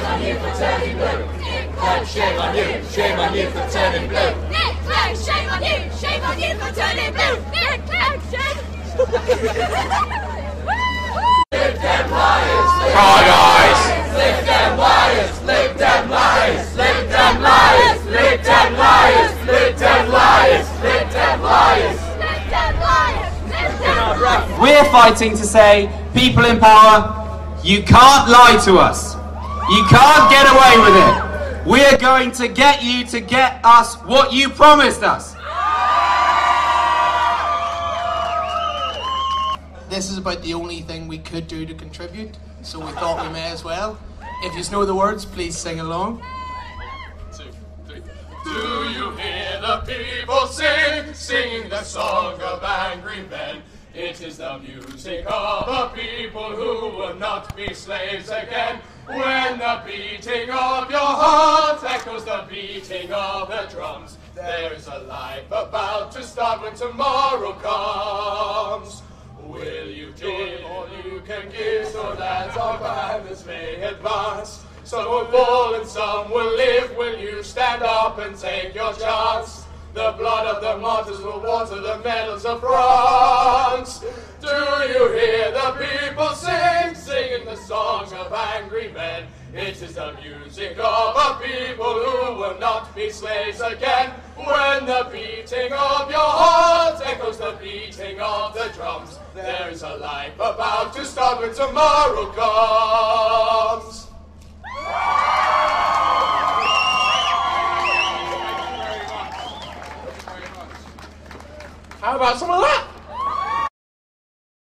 on you for turning blue. Nick Clegg, shame on you for turning blue. Nick Clegg, shame on you for turning blue. Nick Clegg, shame. Live them liars, Hi guys. live them liars, live them liars, live them liars, live them liars, live them liars, live them liars, live them liars, live them liars. We're fighting to say, people in power, you can't lie to us. You can't get away with it. We're going to get you to get us what you promised us. This is about the only thing we could do to contribute, so we thought we may as well. If you know the words, please sing along. 2, 3. Do you hear the people sing, singing the song of angry men? It is the music of a people who will not be slaves again. When the beating of your heart echoes the beating of the drums, there is a life about to start when tomorrow comes. Will you give all you can give so that our banners may advance? Some will fall and some will live. Will you stand up and take your chance? The blood of the martyrs will water the meadows of France. Do you hear the people sing, singing the song of angry men? It is the music of a people who will not be slaves again. When the beating of your heart echoes the beating of the drums, there is a life about to start when tomorrow comes. How about some of that?